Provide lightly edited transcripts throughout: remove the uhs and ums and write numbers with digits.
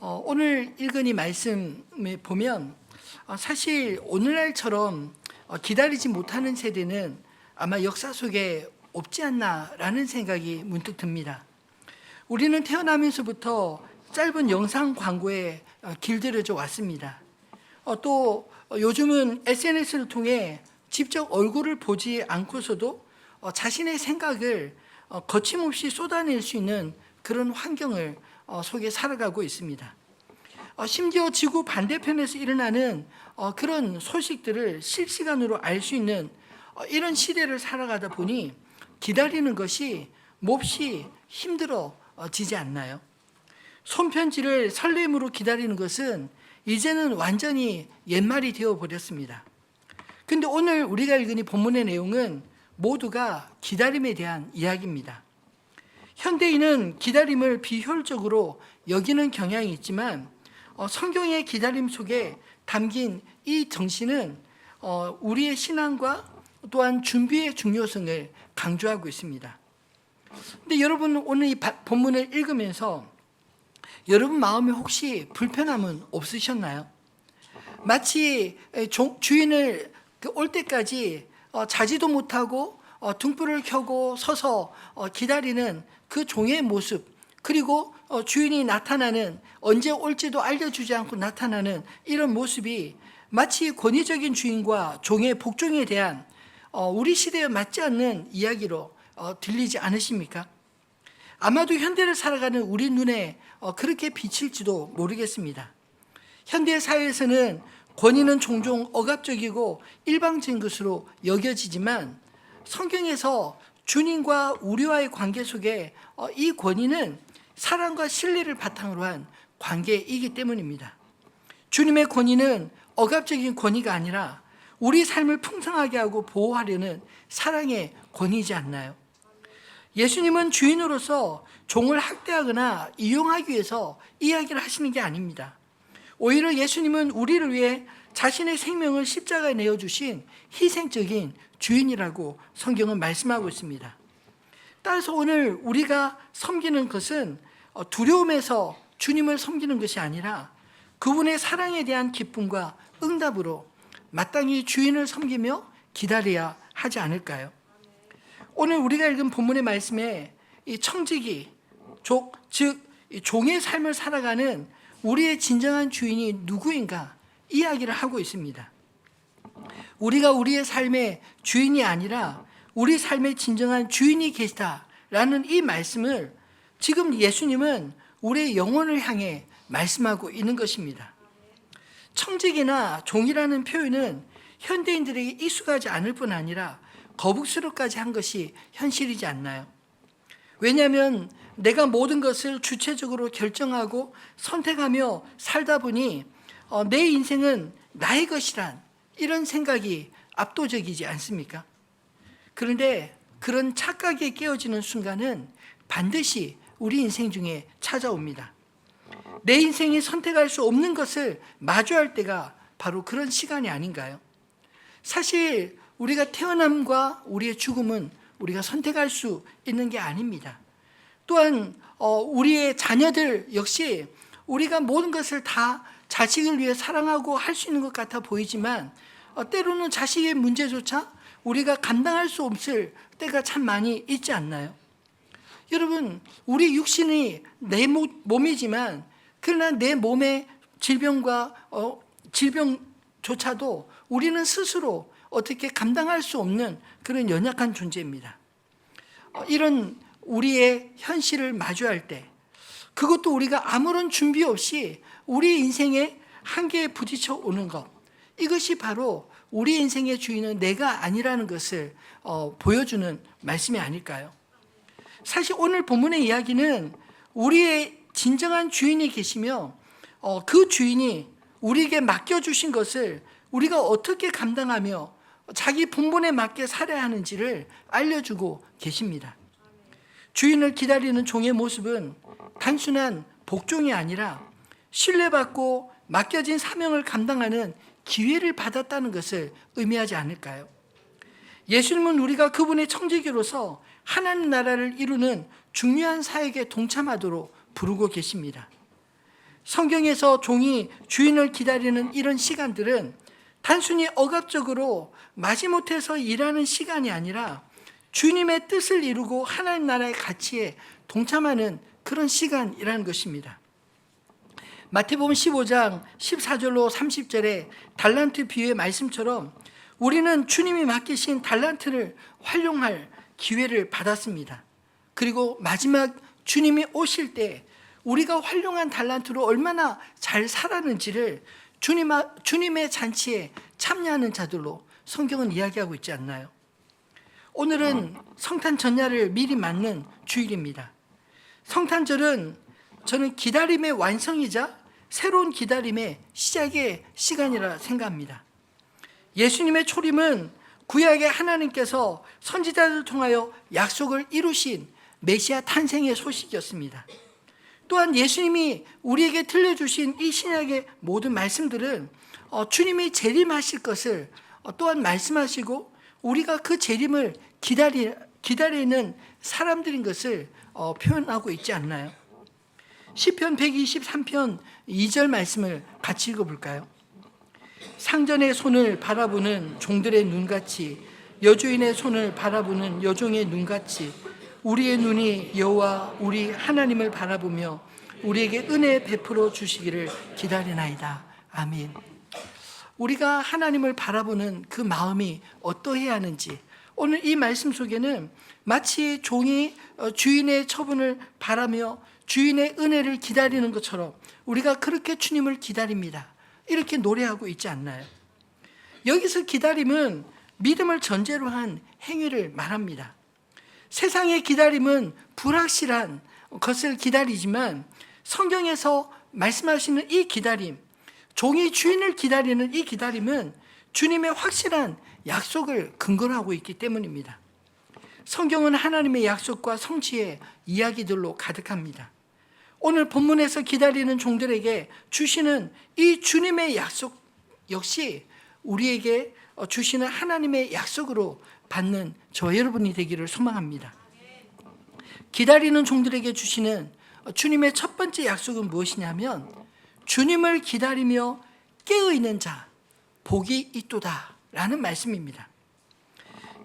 오늘 읽은 이 말씀에 보면 사실 오늘날처럼 기다리지 못하는 세대는 아마 역사 속에 없지 않나라는 생각이 문득 듭니다. 우리는 태어나면서부터 짧은 영상 광고에 길들여져 왔습니다. 또 요즘은 SNS를 통해 직접 얼굴을 보지 않고서도 자신의 생각을 거침없이 쏟아낼 수 있는 그런 환경을 속에 살아가고 있습니다. 심지어 지구 반대편에서 일어나는 그런 소식들을 실시간으로 알 수 있는 이런 시대를 살아가다 보니 기다리는 것이 몹시 힘들어지지 않나요? 손편지를 설렘으로 기다리는 것은 이제는 완전히 옛말이 되어버렸습니다. 근데 오늘 우리가 읽은 이 본문의 내용은 모두가 기다림에 대한 이야기입니다. 현대인은 기다림을 비효율적으로 여기는 경향이 있지만 성경의 기다림 속에 담긴 이 정신은 우리의 신앙과 또한 준비의 중요성을 강조하고 있습니다. 근데 여러분 오늘 이 본문을 읽으면서 여러분 마음에 혹시 불편함은 없으셨나요? 마치 주인을 올 때까지 자지도 못하고 등불을 켜고 서서 기다리는 그 종의 모습, 그리고 주인이 나타나는, 언제 올지도 알려주지 않고 나타나는 이런 모습이 마치 권위적인 주인과 종의 복종에 대한 우리 시대에 맞지 않는 이야기로 들리지 않으십니까? 아마도 현대를 살아가는 우리 눈에 그렇게 비칠지도 모르겠습니다. 현대 사회에서는 권위는 종종 억압적이고 일방적인 것으로 여겨지지만 성경에서 주님과 우리와의 관계 속에 이 권위는 사랑과 신뢰를 바탕으로 한 관계이기 때문입니다. 주님의 권위는 억압적인 권위가 아니라 우리 삶을 풍성하게 하고 보호하려는 사랑의 권위이지 않나요? 예수님은 주인으로서 종을 학대하거나 이용하기 위해서 이야기를 하시는 게 아닙니다. 오히려 예수님은 우리를 위해 자신의 생명을 십자가에 내어주신 희생적인 주인이라고 성경은 말씀하고 있습니다. 따라서 오늘 우리가 섬기는 것은 두려움에서 주님을 섬기는 것이 아니라 그분의 사랑에 대한 기쁨과 응답으로 마땅히 주인을 섬기며 기다려야 하지 않을까요? 오늘 우리가 읽은 본문의 말씀에 이 청지기, 즉 종의 삶을 살아가는 우리의 진정한 주인이 누구인가 이야기를 하고 있습니다. 우리가 우리의 삶의 주인이 아니라 우리 삶의 진정한 주인이 계시다라는 이 말씀을 지금 예수님은 우리의 영혼을 향해 말씀하고 있는 것입니다. 청직이나 종이라는 표현은 현대인들에게 익숙하지 않을 뿐 아니라 거북스럽까지 한 것이 현실이지 않나요? 왜냐하면 내가 모든 것을 주체적으로 결정하고 선택하며 살다 보니 내 인생은 나의 것이란 이런 생각이 압도적이지 않습니까? 그런데 그런 착각에 깨어지는 순간은 반드시 우리 인생 중에 찾아옵니다. 내 인생이 선택할 수 없는 것을 마주할 때가 바로 그런 시간이 아닌가요? 사실 우리가 태어남과 우리의 죽음은 우리가 선택할 수 있는 게 아닙니다. 또한 우리의 자녀들 역시 우리가 모든 것을 다 자식을 위해 사랑하고 할 수 있는 것 같아 보이지만 때로는 자식의 문제조차 우리가 감당할 수 없을 때가 참 많이 있지 않나요? 여러분, 우리 육신이 내 몸이지만 그러나 내 몸의 질병조차도 우리는 스스로 어떻게 감당할 수 없는 그런 연약한 존재입니다. 이런 우리의 현실을 마주할 때 그것도 우리가 아무런 준비 없이 우리 인생의 한계에 부딪혀 오는 것, 이것이 바로 우리 인생의 주인은 내가 아니라는 것을 보여주는 말씀이 아닐까요? 사실 오늘 본문의 이야기는 우리의 진정한 주인이 계시며 그 주인이 우리에게 맡겨주신 것을 우리가 어떻게 감당하며 자기 본분에 맞게 살아야 하는지를 알려주고 계십니다. 주인을 기다리는 종의 모습은 단순한 복종이 아니라 신뢰받고 맡겨진 사명을 감당하는 기회를 받았다는 것을 의미하지 않을까요? 예수님은 우리가 그분의 청지기로서 하나님 나라를 이루는 중요한 사역에 동참하도록 부르고 계십니다. 성경에서 종이 주인을 기다리는 이런 시간들은 단순히 억압적으로 마지못해서 일하는 시간이 아니라 주님의 뜻을 이루고 하나님 나라의 가치에 동참하는 그런 시간이라는 것입니다. 마태복음 15장 14절로 30절의 달란트 비유의 말씀처럼 우리는 주님이 맡기신 달란트를 활용할 기회를 받았습니다. 그리고 마지막 주님이 오실 때 우리가 활용한 달란트로 얼마나 잘 살았는지를 주님의 잔치에 참여하는 자들로 성경은 이야기하고 있지 않나요? 오늘은 성탄 전야를 미리 맞는 주일입니다. 성탄절은 저는 기다림의 완성이자 새로운 기다림의 시작의 시간이라 생각합니다. 예수님의 초림은 구약의 하나님께서 선지자들을 통하여 약속을 이루신 메시아 탄생의 소식이었습니다. 또한 예수님이 우리에게 들려주신 이 신약의 모든 말씀들은 주님이 재림하실 것을 또한 말씀하시고 우리가 그 재림을 기다리는 사람들인 것을 표현하고 있지 않나요? 시편 123편 2절 말씀을 같이 읽어볼까요? 상전의 손을 바라보는 종들의 눈같이 여주인의 손을 바라보는 여종의 눈같이 우리의 눈이 여호와 우리 하나님을 바라보며 우리에게 은혜 베풀어 주시기를 기다리나이다. 아멘. 우리가 하나님을 바라보는 그 마음이 어떠해야 하는지 오늘 이 말씀 속에는 마치 종이 주인의 처분을 바라며 주인의 은혜를 기다리는 것처럼 우리가 그렇게 주님을 기다립니다. 이렇게 노래하고 있지 않나요? 여기서 기다림은 믿음을 전제로 한 행위를 말합니다. 세상의 기다림은 불확실한 것을 기다리지만 성경에서 말씀하시는 이 기다림, 종이 주인을 기다리는 이 기다림은 주님의 확실한 약속을 근거로 하고 있기 때문입니다. 성경은 하나님의 약속과 성취의 이야기들로 가득합니다. 오늘 본문에서 기다리는 종들에게 주시는 이 주님의 약속 역시 우리에게 주시는 하나님의 약속으로 받는 저 여러분이 되기를 소망합니다. 기다리는 종들에게 주시는 주님의 첫 번째 약속은 무엇이냐면 주님을 기다리며 깨어있는 자 복이 있도다 라는 말씀입니다.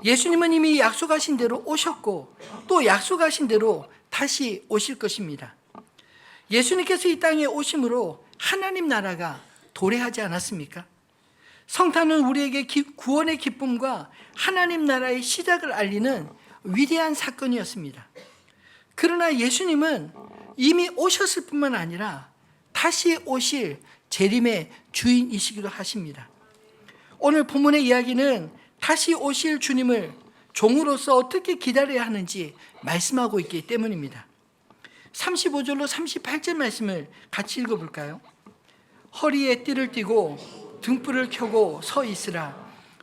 예수님은 이미 약속하신 대로 오셨고 또 약속하신 대로 다시 오실 것입니다. 예수님께서 이 땅에 오심으로 하나님 나라가 도래하지 않았습니까? 성탄은 우리에게 구원의 기쁨과 하나님 나라의 시작을 알리는 위대한 사건이었습니다. 그러나 예수님은 이미 오셨을 뿐만 아니라 다시 오실 재림의 주인이시기도 하십니다. 오늘 본문의 이야기는 다시 오실 주님을 종으로서 어떻게 기다려야 하는지 말씀하고 있기 때문입니다. 35절로 38절 말씀을 같이 읽어볼까요? 허리에 띠를 띠고 등불을 켜고 서 있으라.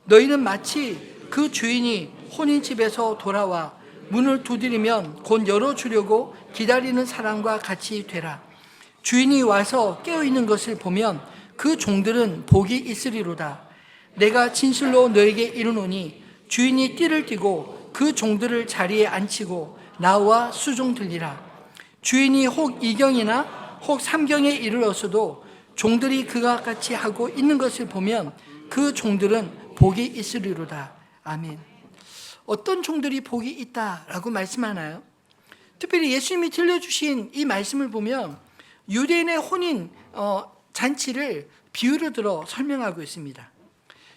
너희는 마치 그 주인이 혼인집에서 돌아와 문을 두드리면 곧 열어주려고 기다리는 사람과 같이 되라. 주인이 와서 깨어있는 것을 보면 그 종들은 복이 있으리로다. 내가 진실로 너에게 이르노니 주인이 띠를 띠고 그 종들을 자리에 앉히고 나와 수종들리라. 주인이 혹 2경이나 혹 3경에 이르렀어도 종들이 그와 같이 하고 있는 것을 보면 그 종들은 복이 있으리로다. 아멘. 어떤 종들이 복이 있다라고 말씀하나요? 특별히 예수님이 들려주신 이 말씀을 보면 유대인의 혼인 잔치를 비유로 들어 설명하고 있습니다.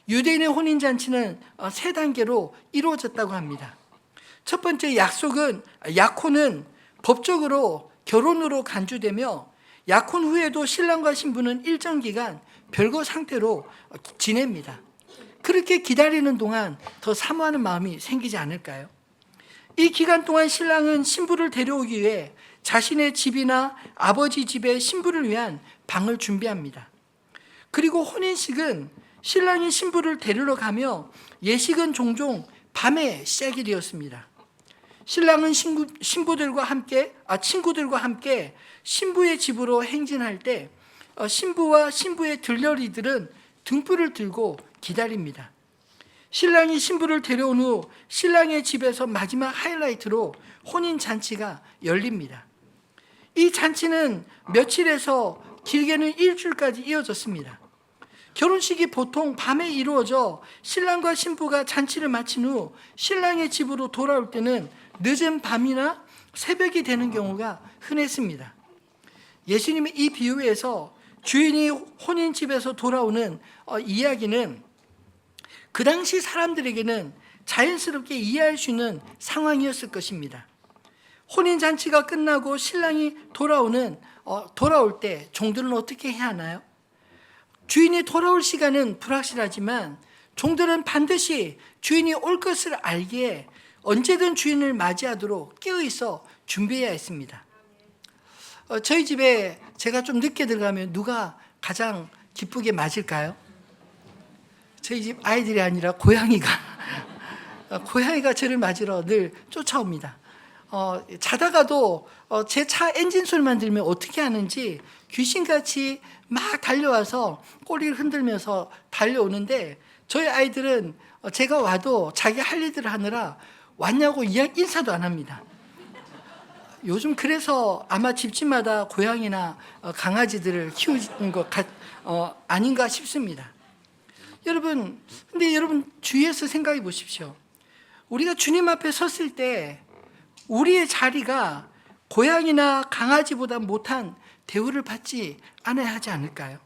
유대인의 혼인 잔치는 세 단계로 이루어졌다고 합니다. 첫 번째 약혼은 법적으로 결혼으로 간주되며 약혼 후에도 신랑과 신부는 일정 기간 별거 상태로 지냅니다. 그렇게 기다리는 동안 더 사모하는 마음이 생기지 않을까요? 이 기간 동안 신랑은 신부를 데려오기 위해 자신의 집이나 아버지 집에 신부를 위한 방을 준비합니다. 그리고 혼인식은 신랑이 신부를 데리러 가며 예식은 종종 밤에 시작이 되었습니다. 신랑은 친구들과 함께 신부의 집으로 행진할 때 신부와 신부의 들러리들은 등불을 들고 기다립니다. 신랑이 신부를 데려온 후 신랑의 집에서 마지막 하이라이트로 혼인잔치가 열립니다. 이 잔치는 며칠에서 길게는 일주일까지 이어졌습니다. 결혼식이 보통 밤에 이루어져 신랑과 신부가 잔치를 마친 후 신랑의 집으로 돌아올 때는 늦은 밤이나 새벽이 되는 경우가 흔했습니다. 예수님의 이 비유에서 주인이 혼인집에서 돌아오는 이야기는 그 당시 사람들에게는 자연스럽게 이해할 수 있는 상황이었을 것입니다. 혼인잔치가 끝나고 신랑이 돌아올 때 종들은 어떻게 해야 하나요? 주인이 돌아올 시간은 불확실하지만 종들은 반드시 주인이 올 것을 알기에 언제든 주인을 맞이하도록 깨어있어 준비해야 했습니다. 저희 집에 제가 좀 늦게 들어가면 누가 가장 기쁘게 맞을까요? 저희 집 아이들이 아니라 고양이가 저를 맞으러 늘 쫓아옵니다. 자다가도 제 차 엔진 소리만 들으면 어떻게 하는지 귀신같이 막 달려와서 꼬리를 흔들면서 달려오는데 저희 아이들은 제가 와도 자기 할 일들을 하느라 왔냐고 인사도 안 합니다. 요즘 그래서 아마 집집마다 고양이나 강아지들을 키우는 것 아닌가 싶습니다. 근데 여러분 주위에서 생각해 보십시오. 우리가 주님 앞에 섰을 때 우리의 자리가 고양이나 강아지보다 못한 대우를 받지 않아야 하지 않을까요?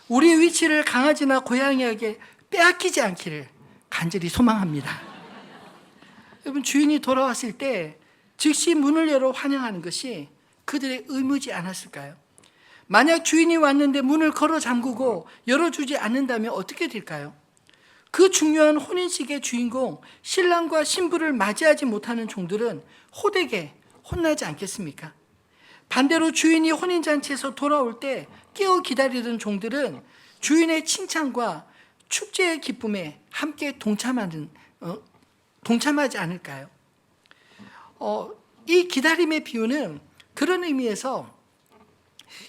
우리의 위치를 강아지나 고양이에게 빼앗기지 않기를 간절히 소망합니다. 여러분 주인이 돌아왔을 때 즉시 문을 열어 환영하는 것이 그들의 의무지 않았을까요? 만약 주인이 왔는데 문을 걸어 잠그고 열어주지 않는다면 어떻게 될까요? 그 중요한 혼인식의 주인공 신랑과 신부를 맞이하지 못하는 종들은 호되게 혼나지 않겠습니까? 반대로 주인이 혼인잔치에서 돌아올 때 깨어 기다리던 종들은 주인의 칭찬과 축제의 기쁨에 함께 동참하지 않을까요? 이 기다림의 비유는 그런 의미에서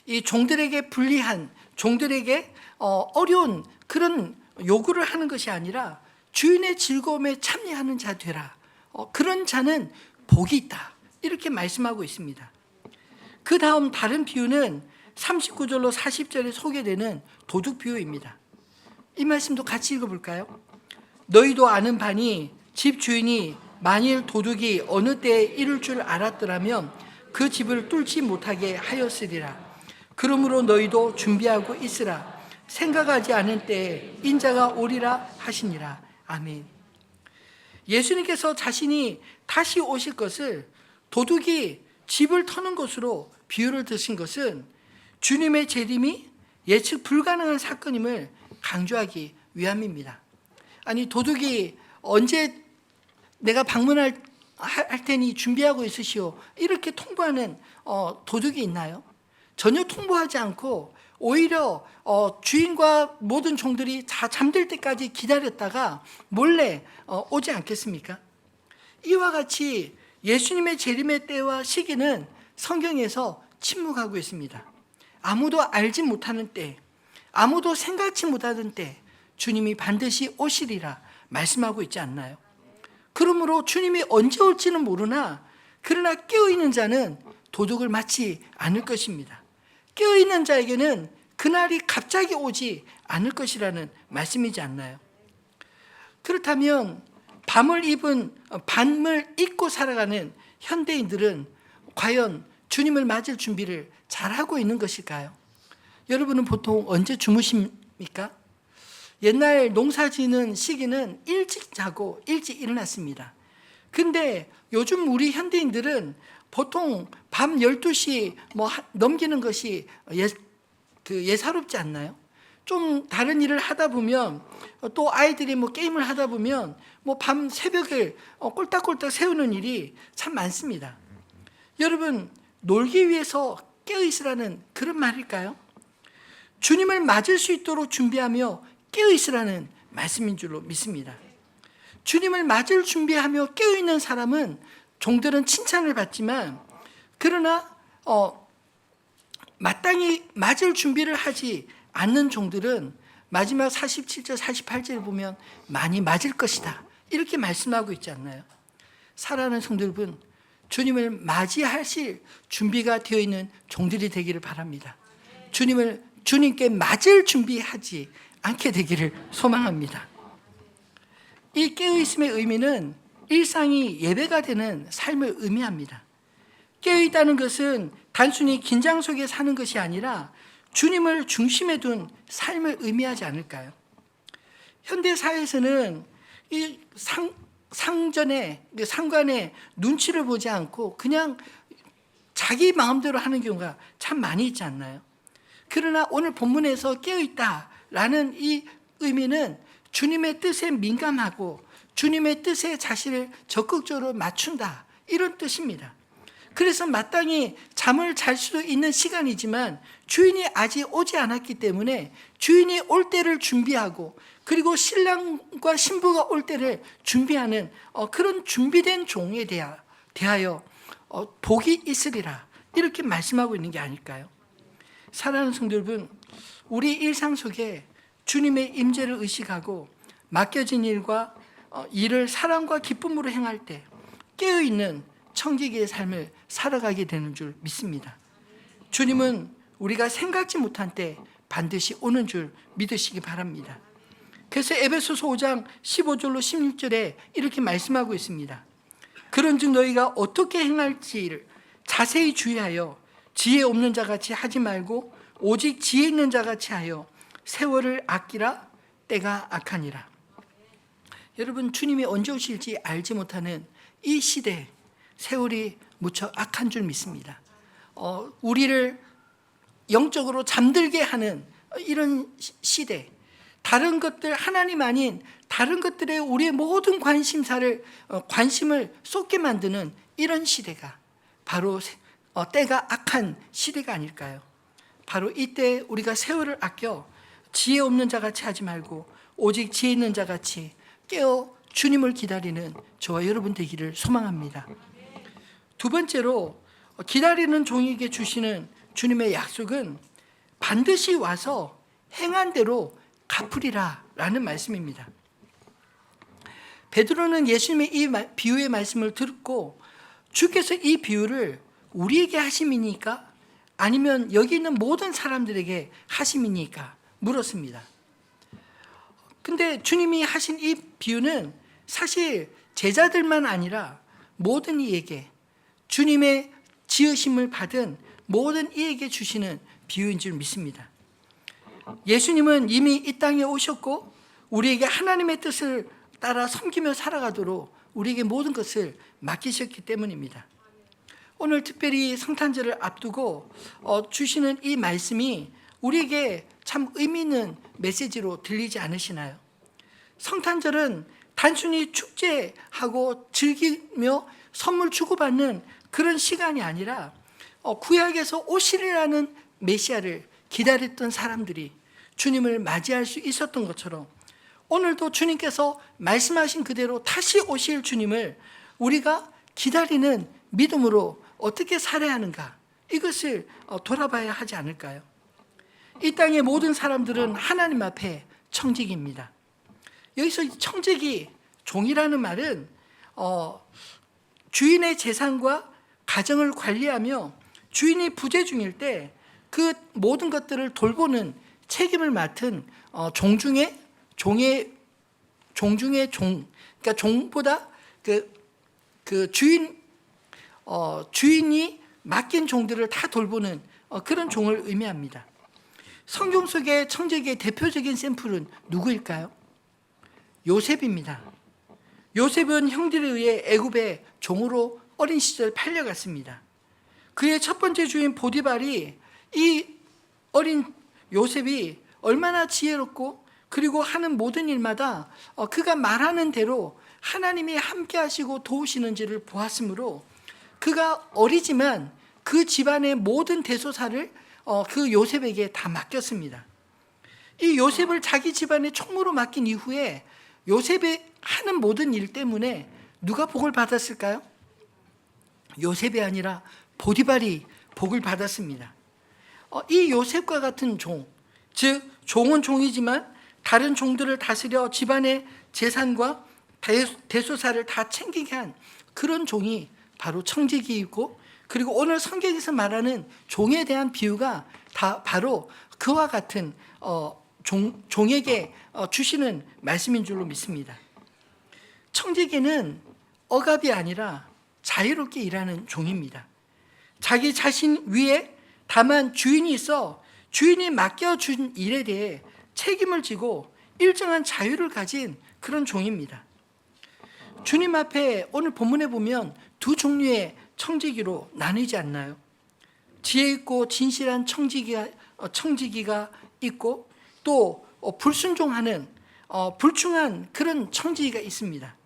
이 종들에게 불리한, 종들에게 어려운 그런 요구를 하는 것이 아니라 주인의 즐거움에 참여하는 자 되라. 그런 자는 복이 있다. 이렇게 말씀하고 있습니다. 그 다음 다른 비유는 39절로 40절에 소개되는 도둑 비유입니다. 이 말씀도 같이 읽어볼까요? 너희도 아는 바니 집 주인이 만일 도둑이 어느 때에 이룰 줄 알았더라면 그 집을 뚫지 못하게 하였으리라. 그러므로 너희도 준비하고 있으라. 생각하지 않은 때에 인자가 오리라 하시니라. 아멘. 예수님께서 자신이 다시 오실 것을 도둑이 집을 터는 것으로 비유를 드신 것은 주님의 재림이 예측 불가능한 사건임을 강조하기 위함입니다. 아니 도둑이 언제 내가 방문할 테니 준비하고 있으시오 이렇게 통보하는 도둑이 있나요? 전혀 통보하지 않고 오히려 주인과 모든 종들이 다 잠들 때까지 기다렸다가 몰래 오지 않겠습니까? 이와 같이 예수님의 재림의 때와 시기는 성경에서 침묵하고 있습니다. 아무도 알지 못하는 때, 아무도 생각지 못하던 때 주님이 반드시 오시리라 말씀하고 있지 않나요? 그러므로 주님이 언제 올지는 모르나 그러나 깨어있는 자는 도둑을 맞지 않을 것입니다. 깨어있는 자에게는 그날이 갑자기 오지 않을 것이라는 말씀이지 않나요? 그렇다면 밤을 입고 살아가는 현대인들은 과연 주님을 맞을 준비를 잘하고 있는 것일까요? 여러분은 보통 언제 주무십니까? 옛날 농사 지는 시기는 일찍 자고 일찍 일어났습니다. 근데 요즘 우리 현대인들은 보통 밤 12시 넘기는 것이 예사롭지 않나요? 좀 다른 일을 하다 보면 또 아이들이 게임을 하다 보면 밤 새벽을 꼴딱꼴딱 세우는 일이 참 많습니다. 여러분 놀기 위해서 깨어있으라는 그런 말일까요? 주님을 맞을 수 있도록 준비하며 깨어있으라는 말씀인 줄로 믿습니다. 주님을 맞을 준비하며 깨어있는 사람은 종들은 칭찬을 받지만 그러나 마땅히 맞을 준비를 하지 않는 종들은 마지막 47절 48절을 보면 많이 맞을 것이다 이렇게 말씀하고 있지 않나요? 사랑하는 성도 여러분, 주님을 맞이하실 준비가 되어 있는 종들이 되기를 바랍니다. 주님께 맞을 준비하지 않게 되기를 소망합니다. 이 깨어있음의 의미는 일상이 예배가 되는 삶을 의미합니다. 깨어있다는 것은 단순히 긴장 속에 사는 것이 아니라 주님을 중심에 둔 삶을 의미하지 않을까요? 현대사회에서는 이 상관의 눈치를 보지 않고 그냥 자기 마음대로 하는 경우가 참 많이 있지 않나요? 그러나 오늘 본문에서 깨어있다라는 이 의미는 주님의 뜻에 민감하고 주님의 뜻에 자신을 적극적으로 맞춘다, 이런 뜻입니다. 그래서 마땅히 잠을 잘 수도 있는 시간이지만 주인이 아직 오지 않았기 때문에 주인이 올 때를 준비하고, 그리고 신랑과 신부가 올 때를 준비하는 그런 준비된 종에 대하여 복이 있으리라, 이렇게 말씀하고 있는 게 아닐까요? 사랑하는 성도 여러분, 우리 일상 속에 주님의 임재를 의식하고 맡겨진 일을 사랑과 기쁨으로 행할 때 깨어있는 청지기의 삶을 살아가게 되는 줄 믿습니다. 주님은 우리가 생각지 못한 때 반드시 오는 줄 믿으시기 바랍니다. 그래서 에베소서 5장 15절로 16절에 이렇게 말씀하고 있습니다. 그런즉 너희가 어떻게 행할지를 자세히 주의하여 지혜 없는 자같이 하지 말고 오직 지혜 있는 자같이 하여 세월을 아끼라. 때가 악하니라. 여러분, 주님이 언제 오실지 알지 못하는 이 시대, 세월이 무척 악한 줄 믿습니다. 우리를 영적으로 잠들게 하는 이런 시대, 다른 것들, 하나님 아닌 다른 것들에 우리의 모든 관심을 쏟게 만드는 이런 시대가 바로 때가 악한 시대가 아닐까요? 바로 이때 우리가 세월을 아껴 지혜 없는 자같이 하지 말고 오직 지혜 있는 자같이 깨어 주님을 기다리는 저와 여러분 되기를 소망합니다. 두 번째로, 기다리는 종에게 주시는 주님의 약속은 반드시 와서 행한 대로 갚으리라 라는 말씀입니다. 베드로는 예수님의 이 비유의 말씀을 듣고 주께서 이 비유를 우리에게 하심이니까 아니면 여기 있는 모든 사람들에게 하심이니까 물었습니다. 근데 주님이 하신 이 비유는 사실 제자들만 아니라 모든 이에게, 주님의 지으심을 받은 모든 이에게 주시는 비유인 줄 믿습니다. 예수님은 이미 이 땅에 오셨고 우리에게 하나님의 뜻을 따라 섬기며 살아가도록 우리에게 모든 것을 맡기셨기 때문입니다. 오늘 특별히 성탄절을 앞두고 주시는 이 말씀이 우리에게 참 의미 있는 메시지로 들리지 않으시나요? 성탄절은 단순히 축제하고 즐기며 선물 주고받는 그런 시간이 아니라 구약에서 오시리라는 메시아를 기다렸던 사람들이 주님을 맞이할 수 있었던 것처럼 오늘도 주님께서 말씀하신 그대로 다시 오실 주님을 우리가 기다리는 믿음으로 어떻게 살아야 하는가, 이것을 돌아봐야 하지 않을까요? 이 땅의 모든 사람들은 하나님 앞에 청직입니다. 여기서 청직이, 종이라는 말은 주인의 재산과 가정을 관리하며 주인이 부재 중일 때 그 모든 것들을 돌보는 책임을 맡은 종 중에 종, 그러니까 종보다 그 주인이 맡긴 종들을 다 돌보는 그런 종을 의미합니다. 성경 속의 청지기의 대표적인 샘플은 누구일까요? 요셉입니다. 요셉은 형들에 의해 애굽의 종으로 어린 시절 팔려갔습니다. 그의 첫 번째 주인 보디발이 이 어린 요셉이 얼마나 지혜롭고 그리고 하는 모든 일마다 그가 말하는 대로 하나님이 함께 하시고 도우시는지를 보았으므로 그가 어리지만 그 집안의 모든 대소사를 그 요셉에게 다 맡겼습니다. 이 요셉을 자기 집안의 총무로 맡긴 이후에 요셉이 하는 모든 일 때문에 누가 복을 받았을까요? 요셉이 아니라 보디발이 복을 받았습니다. 이 요셉과 같은 종, 즉 종은 종이지만 다른 종들을 다스려 집안의 재산과 대소사를 다 챙기게 한 그런 종이 바로 청지기이고, 그리고 오늘 성경에서 말하는 종에 대한 비유가 다 바로 그와 같은 종에게 주시는 말씀인 줄로 믿습니다. 청지기는 억압이 아니라 자유롭게 일하는 종입니다. 자기 자신 위에 다만 주인이 있어 주인이 맡겨준 일에 대해 책임을 지고 일정한 자유를 가진 그런 종입니다. 주님 앞에 오늘 본문에 보면 두 종류의 청지기로 나뉘지 않나요? 지혜 있고 진실한 청지기가 있고, 또 불순종하는 불충한 그런 청지기가 있습니다.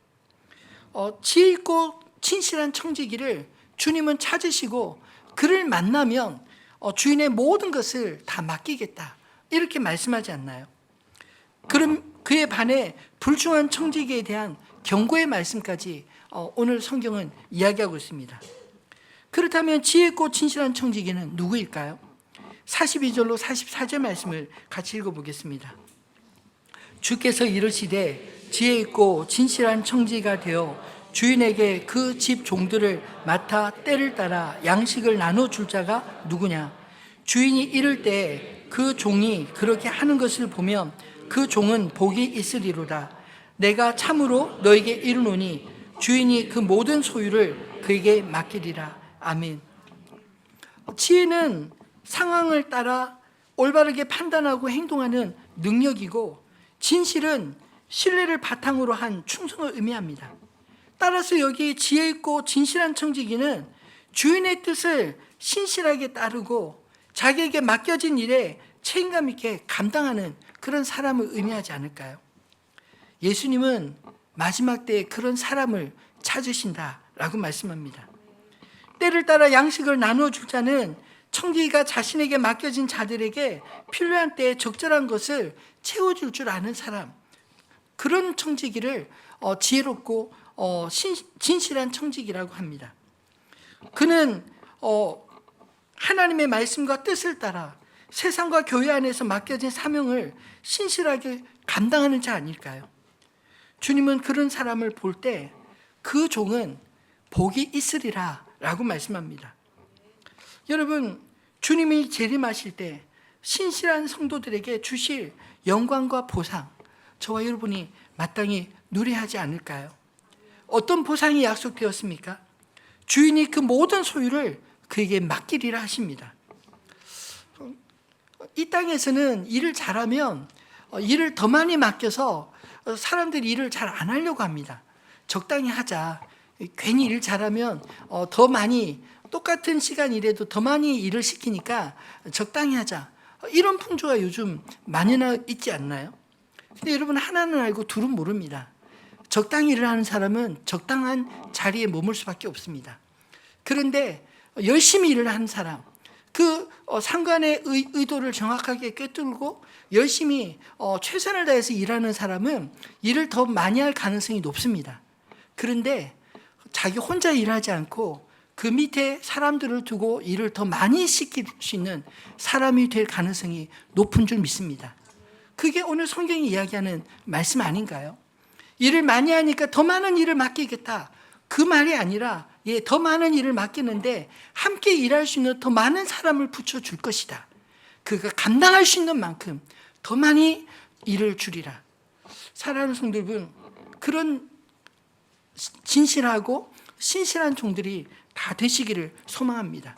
지혜 있고 진실한 청지기를 주님은 찾으시고 그를 만나면 주인의 모든 것을 다 맡기겠다, 이렇게 말씀하지 않나요? 그럼 그에 반해 불충한 청지기에 대한 경고의 말씀까지 오늘 성경은 이야기하고 있습니다. 그렇다면 지혜 있고 진실한 청지기는 누구일까요? 42절로 44절 말씀을 같이 읽어보겠습니다. 주께서 이르시되 지혜 있고 진실한 청지기가 되어 주인에게 그 집 종들을 맡아 때를 따라 양식을 나눠줄 자가 누구냐? 주인이 이를 때 그 종이 그렇게 하는 것을 보면 그 종은 복이 있으리로다. 내가 참으로 너에게 이르노니 주인이 그 모든 소유를 그에게 맡기리라. 아멘. 지혜는 상황을 따라 올바르게 판단하고 행동하는 능력이고, 진실은 신뢰를 바탕으로 한 충성을 의미합니다. 따라서 여기 지혜 있고 진실한 청지기는 주인의 뜻을 신실하게 따르고 자기에게 맡겨진 일에 책임감 있게 감당하는 그런 사람을 의미하지 않을까요? 예수님은 마지막 때에 그런 사람을 찾으신다라고 말씀합니다. 때를 따라 양식을 나누어 줄 자는 청지기가 자신에게 맡겨진 자들에게 필요한 때에 적절한 것을 채워줄 줄 아는 사람, 그런 청지기를 지혜롭고 진실한 청지기라고 합니다. 그는 하나님의 말씀과 뜻을 따라 세상과 교회 안에서 맡겨진 사명을 신실하게 감당하는 자 아닐까요? 주님은 그런 사람을 볼 때 그 종은 복이 있으리라 라고 말씀합니다. 여러분, 주님이 재림하실 때 신실한 성도들에게 주실 영광과 보상, 저와 여러분이 마땅히 누려하지 않을까요? 어떤 보상이 약속되었습니까? 주인이 그 모든 소유를 그에게 맡기리라 하십니다. 이 땅에서는 일을 잘하면 일을 더 많이 맡겨서 사람들이 일을 잘 안 하려고 합니다. 적당히 하자. 괜히 일 잘하면 더 많이, 똑같은 시간 일해도 더 많이 일을 시키니까 적당히 하자. 이런 풍조가 요즘 만연해 있지 않나요? 근데 여러분, 하나는 알고 둘은 모릅니다. 적당히 일을 하는 사람은 적당한 자리에 머물 수밖에 없습니다. 그런데 열심히 일을 하는 사람, 그 상관의 의도를 정확하게 꿰뚫고 열심히 최선을 다해서 일하는 사람은 일을 더 많이 할 가능성이 높습니다. 그런데 자기 혼자 일하지 않고 그 밑에 사람들을 두고 일을 더 많이 시킬 수 있는 사람이 될 가능성이 높은 줄 믿습니다. 그게 오늘 성경이 이야기하는 말씀 아닌가요? 일을 많이 하니까 더 많은 일을 맡기겠다, 그 말이 아니라 더 많은 일을 맡기는데 함께 일할 수 있는 더 많은 사람을 붙여줄 것이다. 그가 감당할 수 있는 만큼 더 많이 일을 주리라. 사랑하는 성도 여러분, 그런 진실하고 신실한 종들이 다 되시기를 소망합니다.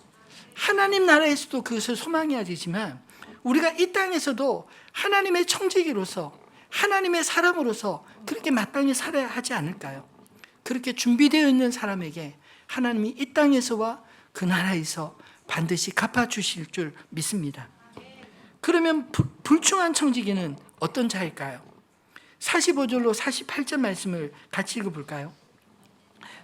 하나님 나라에서도 그것을 소망해야 되지만 우리가 이 땅에서도 하나님의 청지기로서, 하나님의 사람으로서 그렇게 마땅히 살아야 하지 않을까요? 그렇게 준비되어 있는 사람에게 하나님이 이 땅에서와 그 나라에서 반드시 갚아주실 줄 믿습니다. 그러면 불충한 청지기는 어떤 자일까요? 45절로 48절 말씀을 같이 읽어볼까요?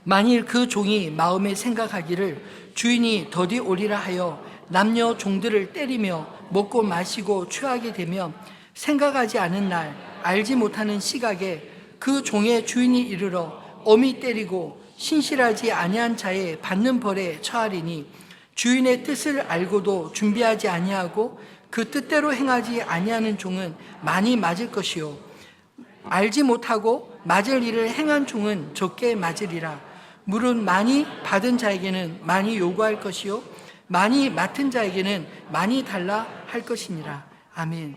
만일 그 종이 마음에 생각하기를 주인이 더디 오리라 하여 남녀 종들을 때리며 먹고 마시고 취하게 되면 생각하지 않은 날, 알지 못하는 시각에 그 종의 주인이 이르러 엄히 때리고 신실하지 아니한 자의 받는 벌에 처하리니 주인의 뜻을 알고도 준비하지 아니하고 그 뜻대로 행하지 아니하는 종은 많이 맞을 것이요 알지 못하고 맞을 일을 행한 종은 적게 맞으리라. 물은 많이 받은 자에게는 많이 요구할 것이요 많이 맡은 자에게는 많이 달라 할 것이니라. 아멘.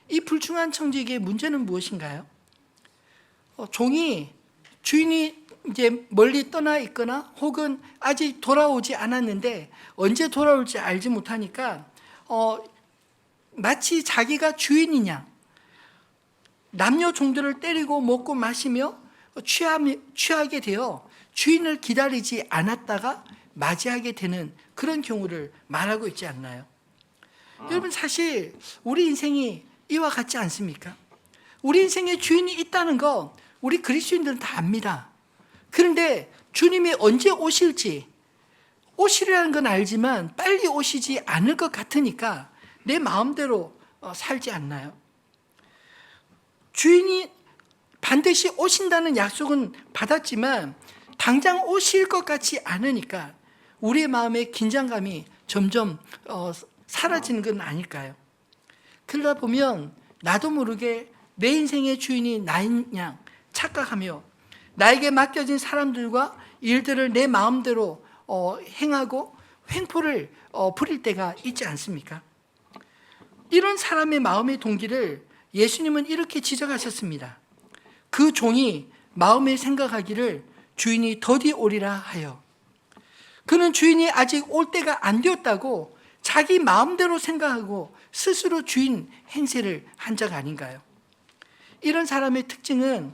이 불충한 청지기의 문제는 무엇인가요? 종이 주인이 이제 멀리 떠나 있거나 혹은 아직 돌아오지 않았는데 언제 돌아올지 알지 못하니까 마치 자기가 주인이냐, 남녀 종들을 때리고 먹고 마시며 취하게 되어 주인을 기다리지 않았다가 맞이하게 되는 그런 경우를 말하고 있지 않나요? 여러분, 사실 우리 인생이 이와 같지 않습니까? 우리 인생에 주인이 있다는 거 우리 그리스도인들은 다 압니다. 그런데 주님이 언제 오시리라는 건 알지만 빨리 오시지 않을 것 같으니까 내 마음대로 살지 않나요? 주인이 반드시 오신다는 약속은 받았지만 당장 오실 것 같지 않으니까 우리의 마음의 긴장감이 점점 사라지는 건 아닐까요? 그러다 보면 나도 모르게 내 인생의 주인이 나인 양 착각하며 나에게 맡겨진 사람들과 일들을 내 마음대로 행하고 횡포를 부릴 때가 있지 않습니까? 이런 사람의 마음의 동기를 예수님은 이렇게 지적하셨습니다. 그 종이 마음에 생각하기를 주인이 더디 오리라 하여. 그는 주인이 아직 올 때가 안 되었다고 자기 마음대로 생각하고 스스로 주인 행세를 한 적 아닌가요? 이런 사람의 특징은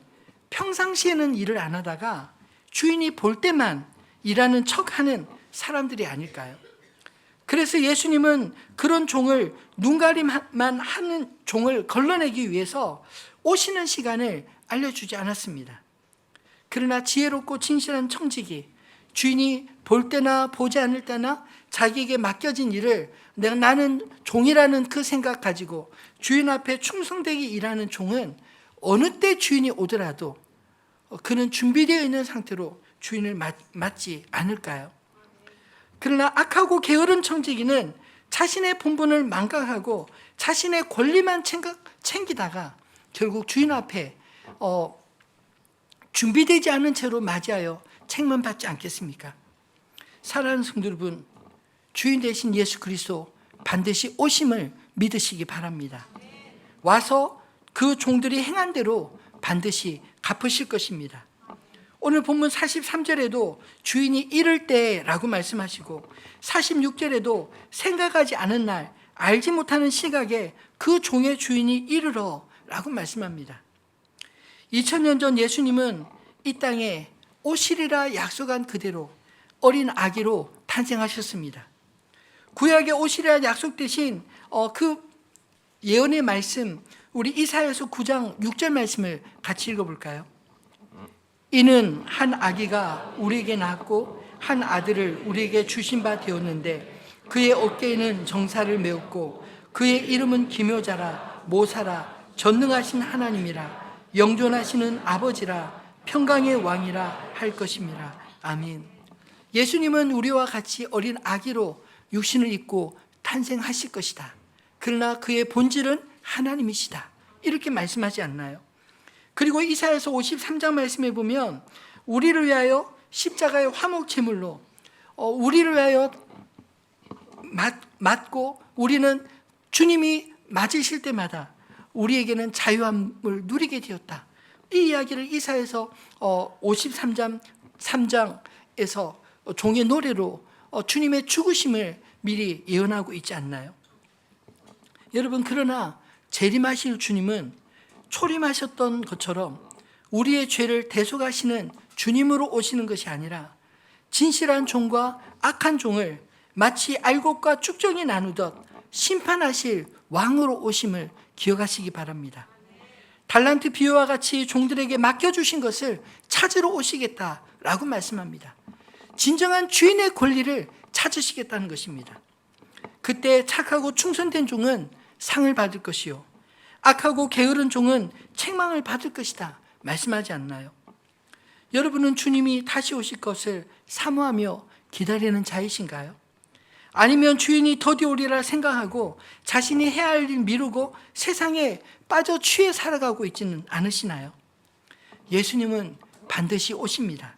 평상시에는 일을 안 하다가 주인이 볼 때만 일하는 척하는 사람들이 아닐까요? 그래서 예수님은 그런 종을, 눈가림만 하는 종을 걸러내기 위해서 오시는 시간을 알려주지 않았습니다. 그러나 지혜롭고 진실한 청지기, 주인이 볼 때나 보지 않을 때나 자기에게 맡겨진 일을 나는 종이라는 그 생각 가지고 주인 앞에 충성되게 일하는 종은 어느 때 주인이 오더라도 그는 준비되어 있는 상태로 주인을 맞지 않을까요? 그러나 악하고 게으른 청지기는 자신의 본분을 망각하고 자신의 권리만 챙기다가 결국 주인 앞에 준비되지 않은 채로 맞이하여 책망받지 않겠습니까? 사랑하는 성도 여러분, 주인 되신 예수 그리스도 반드시 오심을 믿으시기 바랍니다. 와서 그 종들이 행한 대로 반드시 갚으실 것입니다. 오늘 본문 43절에도 주인이 이를 때라고 말씀하시고 46절에도 생각하지 않은 날, 알지 못하는 시각에 그 종의 주인이 이르러 라고 말씀합니다. 2000년 전 예수님은 이 땅에 오시리라 약속한 그대로 어린 아기로 탄생하셨습니다. 구약에 오시리라 약속되신 그 예언의 말씀, 우리 이사야서 9장 6절 말씀을 같이 읽어볼까요? 이는 한 아기가 우리에게 낳았고 한 아들을 우리에게 주신 바 되었는데 그의 어깨에는 정사를 메었고 그의 이름은 기묘자라 모사라 전능하신 하나님이라 영존하시는 아버지라 평강의 왕이라 할 것입니다. 아멘. 예수님은 우리와 같이 어린 아기로 육신을 입고 탄생하실 것이다. 그러나 그의 본질은 하나님이시다. 이렇게 말씀하지 않나요? 그리고 이사야서 53장 말씀에 보면 우리를 위하여 십자가의 화목 제물로 우리를 위하여 맞고 우리는 주님이 맞으실 때마다 우리에게는 자유함을 누리게 되었다. 이 이야기를 이사야서 53장 3장에서 종의 노래로 주님의 죽으심을 미리 예언하고 있지 않나요? 여러분, 그러나 재림하실 주님은 초림하셨던 것처럼 우리의 죄를 대속하시는 주님으로 오시는 것이 아니라 진실한 종과 악한 종을 마치 알곡과 쭉정이 나누듯 심판하실 왕으로 오심을 기억하시기 바랍니다. 달란트 비유와 같이 종들에게 맡겨주신 것을 찾으러 오시겠다라고 말씀합니다. 진정한 주인의 권리를 찾으시겠다는 것입니다. 그때 착하고 충성된 종은 상을 받을 것이요 악하고 게으른 종은 책망을 받을 것이다 말씀하지 않나요? 여러분은 주님이 다시 오실 것을 사모하며 기다리는 자이신가요? 아니면 주인이 더디 오리라 생각하고 자신이 해야 할 일 미루고 세상에 빠져 취해 살아가고 있지는 않으시나요? 예수님은 반드시 오십니다.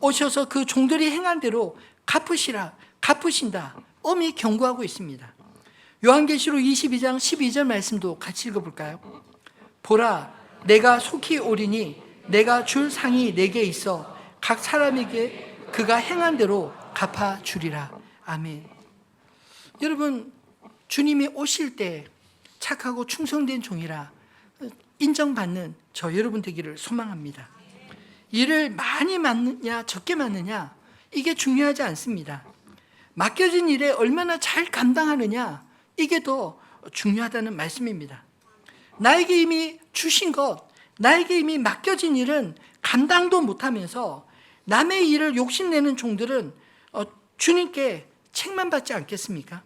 오셔서 그 종들이 행한 대로 갚으신다 엄히 경고하고 있습니다. 요한계시록 22장 12절 말씀도 같이 읽어볼까요? 보라, 내가 속히 오리니 내가 줄 상이 내게 있어 각 사람에게 그가 행한 대로 갚아주리라. 아멘. 여러분, 주님이 오실 때 착하고 충성된 종이라 인정받는 저 여러분 되기를 소망합니다. 일을 많이 맡느냐 적게 맡느냐 이게 중요하지 않습니다. 맡겨진 일에 얼마나 잘 감당하느냐 이게 더 중요하다는 말씀입니다. 나에게 이미 주신 것, 나에게 이미 맡겨진 일은 감당도 못하면서 남의 일을 욕심내는 종들은 주님께 책만 받지 않겠습니까?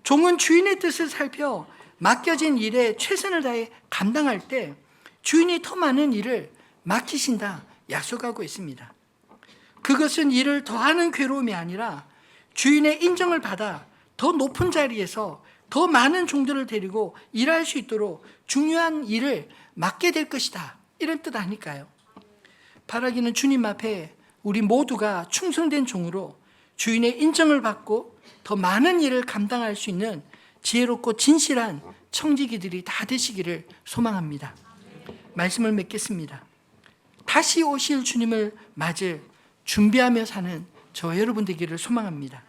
종은 주인의 뜻을 살펴 맡겨진 일에 최선을 다해 감당할 때 주인이 더 많은 일을 맡기신다 약속하고 있습니다. 그것은 일을 더하는 괴로움이 아니라 주인의 인정을 받아 더 높은 자리에서 더 많은 종들을 데리고 일할 수 있도록 중요한 일을 맡게 될 것이다, 이런 뜻 아닐까요? 바라기는 주님 앞에 우리 모두가 충성된 종으로 주인의 인정을 받고 더 많은 일을 감당할 수 있는 지혜롭고 진실한 청지기들이 다 되시기를 소망합니다. 말씀을 맺겠습니다. 다시 오실 주님을 맞을 준비하며 사는 저 여러분 되기를 소망합니다.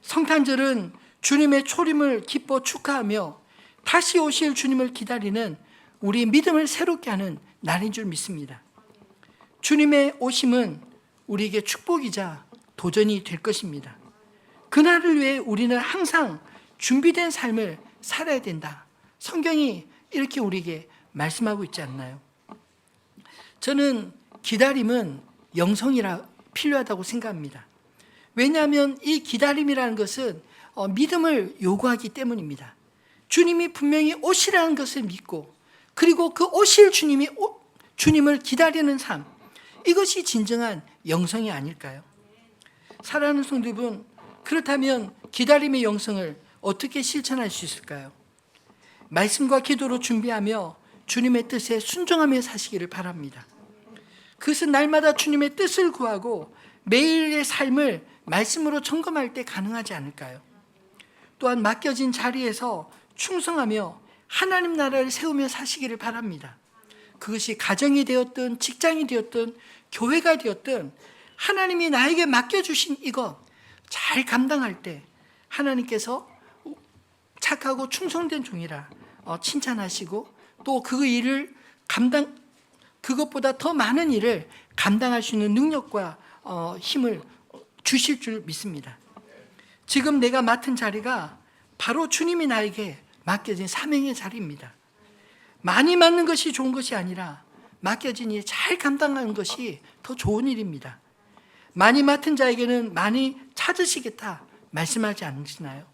성탄절은 주님의 초림을 기뻐 축하하며 다시 오실 주님을 기다리는 우리의 믿음을 새롭게 하는 날인 줄 믿습니다. 주님의 오심은 우리에게 축복이자 도전이 될 것입니다. 그날을 위해 우리는 항상 준비된 삶을 살아야 된다. 성경이 이렇게 우리에게 말씀하고 있지 않나요? 저는 기다림은 영성이라 필요하다고 생각합니다. 왜냐하면 이 기다림이라는 것은 믿음을 요구하기 때문입니다. 주님이 분명히 오시라는 것을 믿고 그리고 그 오실 주님을 기다리는 삶, 이것이 진정한 영성이 아닐까요? 사랑하는 성도 여러분, 그렇다면 기다림의 영성을 어떻게 실천할 수 있을까요? 말씀과 기도로 준비하며 주님의 뜻에 순종하며 사시기를 바랍니다. 그것은 날마다 주님의 뜻을 구하고 매일의 삶을 말씀으로 점검할 때 가능하지 않을까요? 또한 맡겨진 자리에서 충성하며 하나님 나라를 세우며 사시기를 바랍니다. 그것이 가정이 되었든 직장이 되었든 교회가 되었든 하나님이 나에게 맡겨주신 이것 잘 감당할 때 하나님께서 착하고 충성된 종이라 칭찬하시고 또 그 일을 그것보다 더 많은 일을 감당할 수 있는 능력과 힘을 주실 줄 믿습니다. 지금 내가 맡은 자리가 바로 주님이 나에게 맡겨진 사명의 자리입니다. 많이 맡는 것이 좋은 것이 아니라 맡겨진 일 잘 감당하는 것이 더 좋은 일입니다. 많이 맡은 자에게는 많이 찾으시겠다 말씀하지 않으시나요?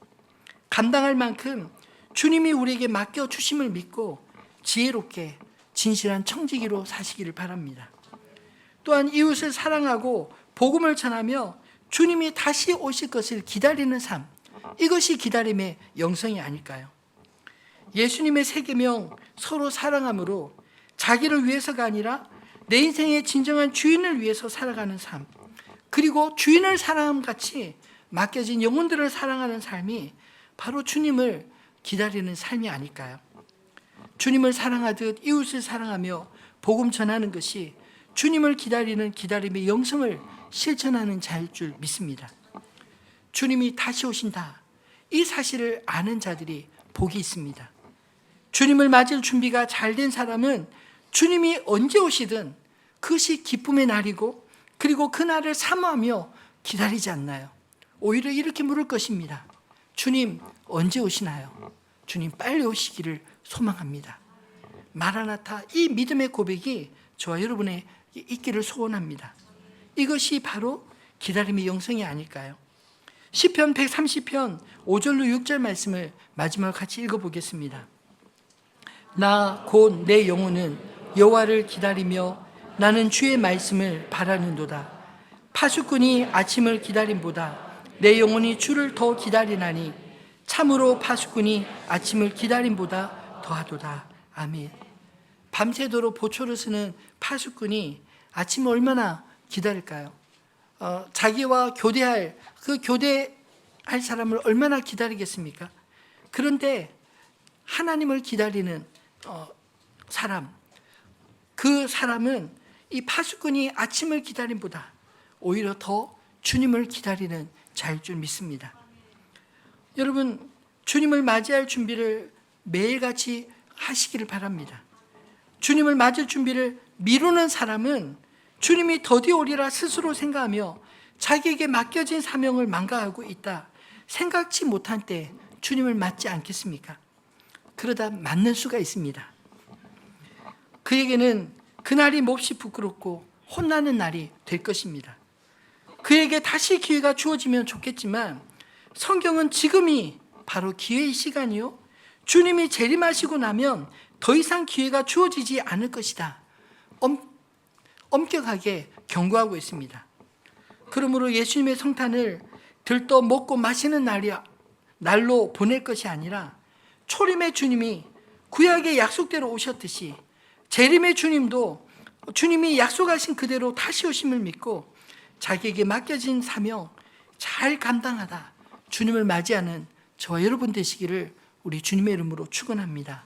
감당할 만큼 주님이 우리에게 맡겨주심을 믿고 지혜롭게 진실한 청지기로 사시기를 바랍니다. 또한 이웃을 사랑하고 복음을 전하며 주님이 다시 오실 것을 기다리는 삶, 이것이 기다림의 영성이 아닐까요? 예수님의 세 계명 서로 사랑함으로 자기를 위해서가 아니라 내 인생의 진정한 주인을 위해서 살아가는 삶, 그리고 주인을 사랑함같이 맡겨진 영혼들을 사랑하는 삶이 바로 주님을 기다리는 삶이 아닐까요? 주님을 사랑하듯 이웃을 사랑하며 복음 전하는 것이 주님을 기다리는 기다림의 영성을 실천하는 자일 줄 믿습니다. 주님이 다시 오신다, 이 사실을 아는 자들이 복이 있습니다. 주님을 맞을 준비가 잘 된 사람은 주님이 언제 오시든 그것이 기쁨의 날이고 그리고 그 날을 사모하며 기다리지 않나요? 오히려 이렇게 물을 것입니다. 주님 언제 오시나요? 주님 빨리 오시기를 소망합니다. 마라나타, 이 믿음의 고백이 저와 여러분의 있기를 소원합니다. 이것이 바로 기다림의 영성이 아닐까요? 시편 130편 5절로 6절 말씀을 마지막으로 같이 읽어보겠습니다. 나 곧 내 영혼은 여호와를 기다리며 나는 주의 말씀을 바라는도다. 파수꾼이 아침을 기다림보다 내 영혼이 주를 더 기다리나니 참으로 파수꾼이 아침을 기다림보다 더하도다. 아멘. 밤새도록 보초를 쓰는 파수꾼이 아침을 얼마나 기다릴까요? 자기와 교대할 사람을 얼마나 기다리겠습니까? 그런데 하나님을 기다리는 사람, 그 사람은 이 파수꾼이 아침을 기다림보다 오히려 더 주님을 기다리는 자일 줄 믿습니다. 여러분, 주님을 맞이할 준비를 매일같이 하시기를 바랍니다. 주님을 맞을 준비를 미루는 사람은 주님이 더디 오리라 스스로 생각하며 자기에게 맡겨진 사명을 망가하고 있다 생각지 못한 때 주님을 맞지 않겠습니까? 그러다 맞는 수가 있습니다. 그에게는 그날이 몹시 부끄럽고 혼나는 날이 될 것입니다. 그에게 다시 기회가 주어지면 좋겠지만 성경은 지금이 바로 기회의 시간이요, 주님이 재림하시고 나면 더 이상 기회가 주어지지 않을 것이다, 엄격하게 경고하고 있습니다. 그러므로 예수님의 성탄을 들떠 먹고 마시는 날로 보낼 것이 아니라 초림의 주님이 구약의 약속대로 오셨듯이 재림의 주님도 주님이 약속하신 그대로 다시 오심을 믿고 자기에게 맡겨진 사명 잘 감당하다 주님을 맞이하는 저와 여러분 되시기를 우리 주님의 이름으로 축원합니다.